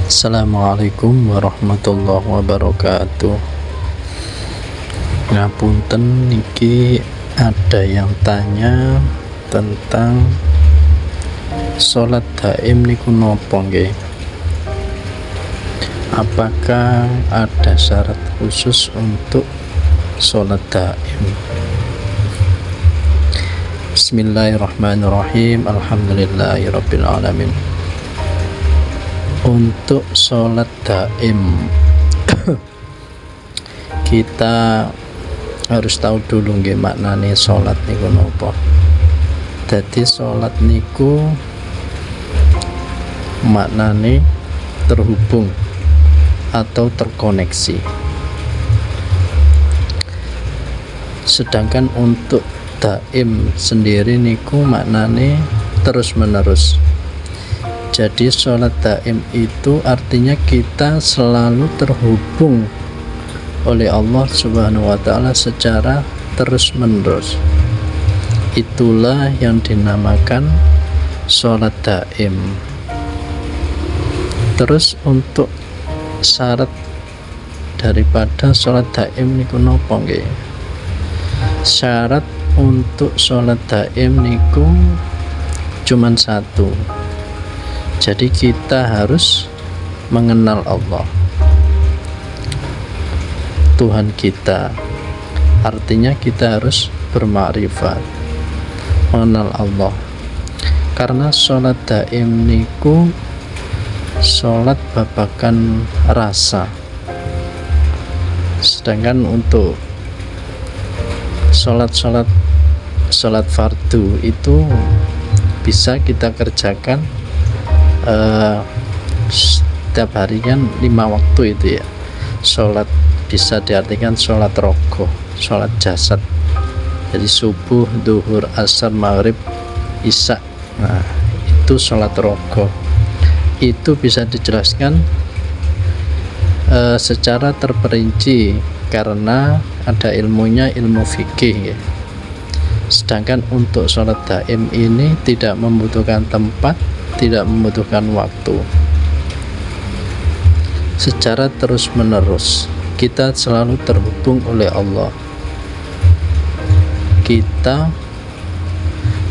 Assalamualaikum warahmatullahi wabarakatuh. Ngapunten, niki ada yang tanya tentang sholat daim niku nopo nggih? Apakah ada syarat khusus untuk sholat daim? Bismillahirrahmanirrahim. Alhamdulillahirabbil alamin. Untuk sholat daim kita harus tahu dulu nggih maknane sholat niku napa. Jadi sholat niku maknane terhubung atau terkoneksi. Sedangkan untuk daim sendiri niku maknane terus menerus. Jadi sholat daim itu artinya kita selalu terhubung oleh Allah Subhanahu wa ta'ala secara terus menerus. Itulah yang dinamakan sholat daim. Terus untuk syarat daripada sholat daim niku nopo nggih? Syarat untuk sholat daim niku cuman satu. Jadi kita harus mengenal Allah, Tuhan kita. Artinya kita harus bermakrifat, mengenal Allah. Karena sholat daim niku sholat babakan rasa. Sedangkan untuk sholat fardu itu bisa kita kerjakan setiap hari kan 5 waktu itu ya. Sholat bisa diartikan sholat rogo, sholat jasad. Jadi subuh, duhur, asar, maghrib, isya. Nah, itu sholat rogo. Itu bisa dijelaskan secara terperinci karena ada ilmunya, ilmu fikih ya. Sedangkan untuk sholat daim ini tidak membutuhkan tempat, tidak membutuhkan waktu. Secara terus menerus kita selalu terhubung oleh Allah. Kita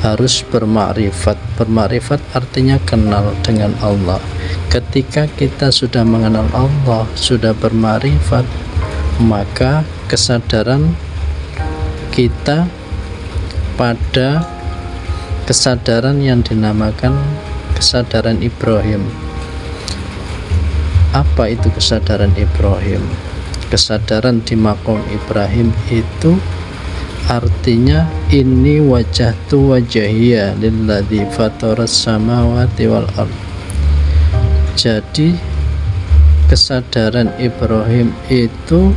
harus bermakrifat. Bermakrifat artinya kenal dengan Allah. Ketika kita sudah mengenal Allah, sudah bermakrifat, maka kesadaran kita pada kesadaran yang dinamakan kesadaran Ibrahim. Apa itu kesadaran Ibrahim? Kesadaran di maqam Ibrahim itu artinya inni wajhtu wajhiya lilladzi fataras samawati wal ard. Jadi kesadaran Ibrahim itu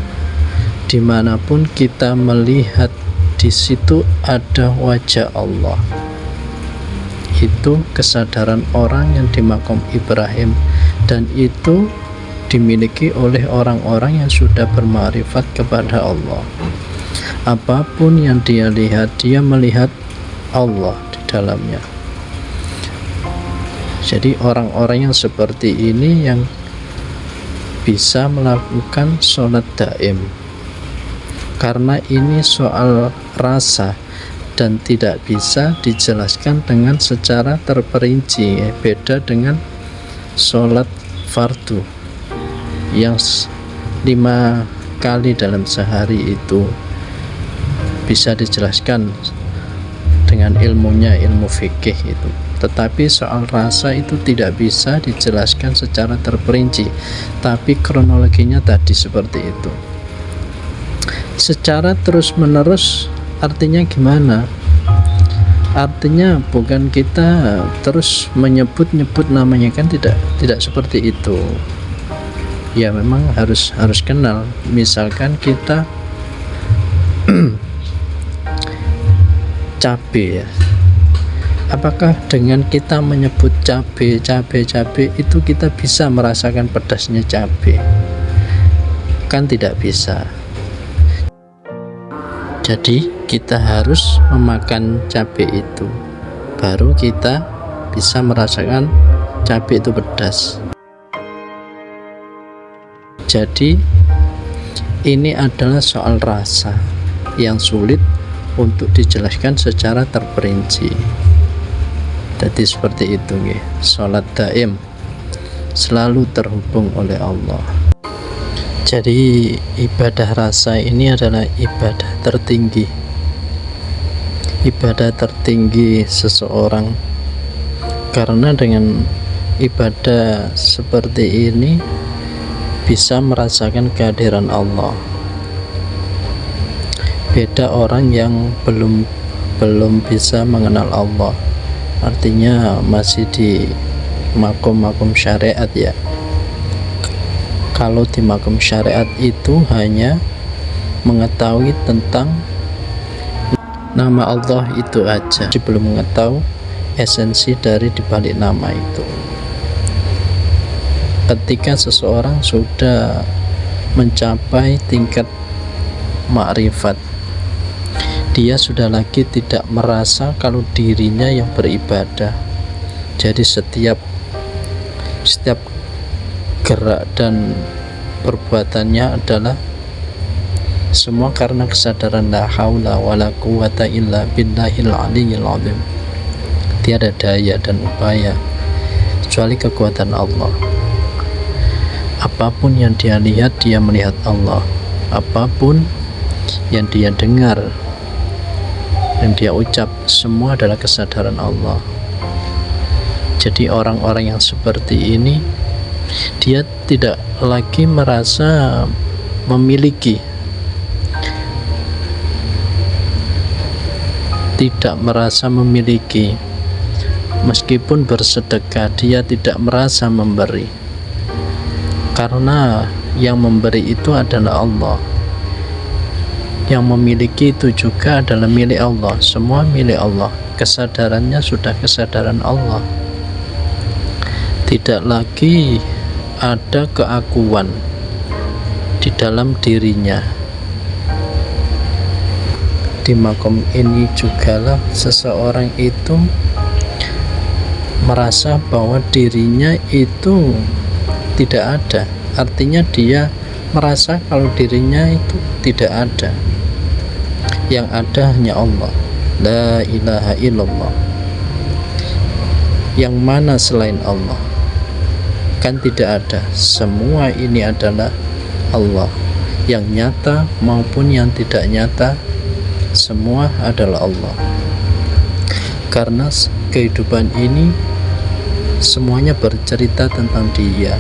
dimanapun kita melihat, di situ ada wajah Allah. Itu kesadaran orang yang di maqam Ibrahim, dan itu dimiliki oleh orang-orang yang sudah bermakrifat kepada Allah. Apapun yang dia lihat, dia melihat Allah di dalamnya. Jadi orang-orang yang seperti ini yang bisa melakukan sholat daim, karena ini soal rasa dan tidak bisa dijelaskan dengan secara terperinci. Beda dengan sholat fardu yang 5 kali dalam sehari itu bisa dijelaskan dengan ilmunya, ilmu fikih itu. Tetapi soal rasa itu tidak bisa dijelaskan secara terperinci, tapi kronologinya tadi seperti itu. Secara terus menerus artinya gimana? Artinya bukan kita terus menyebut-nyebut namanya, kan tidak seperti itu. Ya memang harus kenal. Misalkan kita cabai ya. Apakah dengan kita menyebut cabai itu kita bisa merasakan pedasnya cabai? Kan tidak bisa. Jadi kita harus memakan cabai itu, baru kita bisa merasakan cabai itu pedas. Jadi ini adalah soal rasa yang sulit untuk dijelaskan secara terperinci. Jadi seperti itu nggih. Salat daim selalu terhubung oleh Allah. Jadi ibadah rasa ini adalah ibadah tertinggi. Ibadah tertinggi seseorang, karena dengan ibadah seperti ini bisa merasakan kehadiran Allah. Beda orang yang belum bisa mengenal Allah, artinya masih di makom-makom syariat ya. Kalau di makom syariat itu hanya mengetahui tentang nama Allah itu aja, belum mengetahui esensi dari dibalik nama itu. Ketika seseorang sudah mencapai tingkat makrifat, dia sudah lagi tidak merasa kalau dirinya yang beribadah. Jadi setiap gerak dan perbuatannya adalah semua karena kesadaran la haula wala quwata illa billahil aliyyil azim. Tiada daya dan upaya kecuali kekuatan Allah. Apapun yang dia lihat, dia melihat Allah. Apapun yang dia dengar, yang dia ucap, semua adalah kesadaran Allah. Jadi orang-orang yang seperti ini, dia tidak lagi merasa memiliki, meskipun bersedekah dia tidak merasa memberi, karena yang memberi itu adalah Allah. Yang memiliki itu juga adalah milik Allah. Semua milik Allah. Kesadarannya sudah kesadaran Allah. Tidak lagi ada keakuan di dalam dirinya. Di makom ini jugalah seseorang itu merasa bahwa dirinya itu tidak ada. Artinya dia merasa kalau dirinya itu tidak ada. Yang ada hanya Allah, la ilaha illallah. Yang mana selain Allah? Kan tidak ada. Semua ini adalah Allah, yang nyata maupun yang tidak nyata, semua adalah Allah. Karena kehidupan ini semuanya bercerita tentang Dia.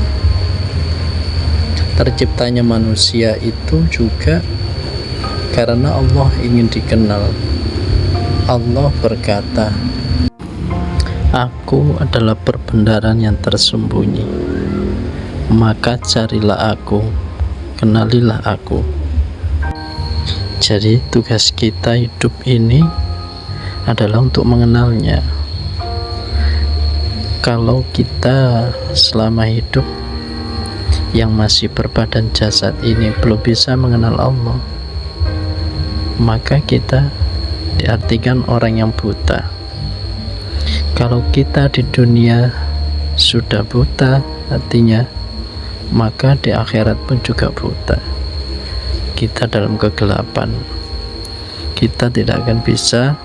Terciptanya manusia itu juga karena Allah ingin dikenal. Allah berkata, "Aku adalah perbendaharaan yang tersembunyi, maka carilah aku, kenalilah aku." Jadi tugas kita hidup ini adalah untuk mengenalnya. Kalau kita selama hidup yang masih berbadan jasad ini belum bisa mengenal Allah, maka kita diartikan orang yang buta. Kalau kita di dunia sudah buta, artinya maka di akhirat pun juga buta. Kita dalam kegelapan. Kita tidak akan bisa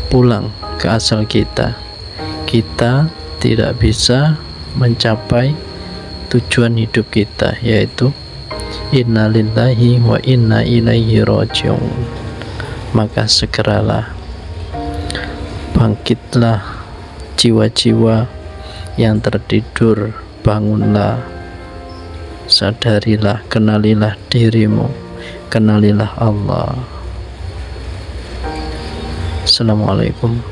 pulang ke asal kita. Kita tidak bisa mencapai tujuan hidup kita, yaitu innalillahi wa inna ilaihi raji'un. Maka segeralah bangkitlah jiwa-jiwa yang tertidur, bangunlah, sadarilah, kenalilah dirimu, kenalilah Allah. Assalamualaikum.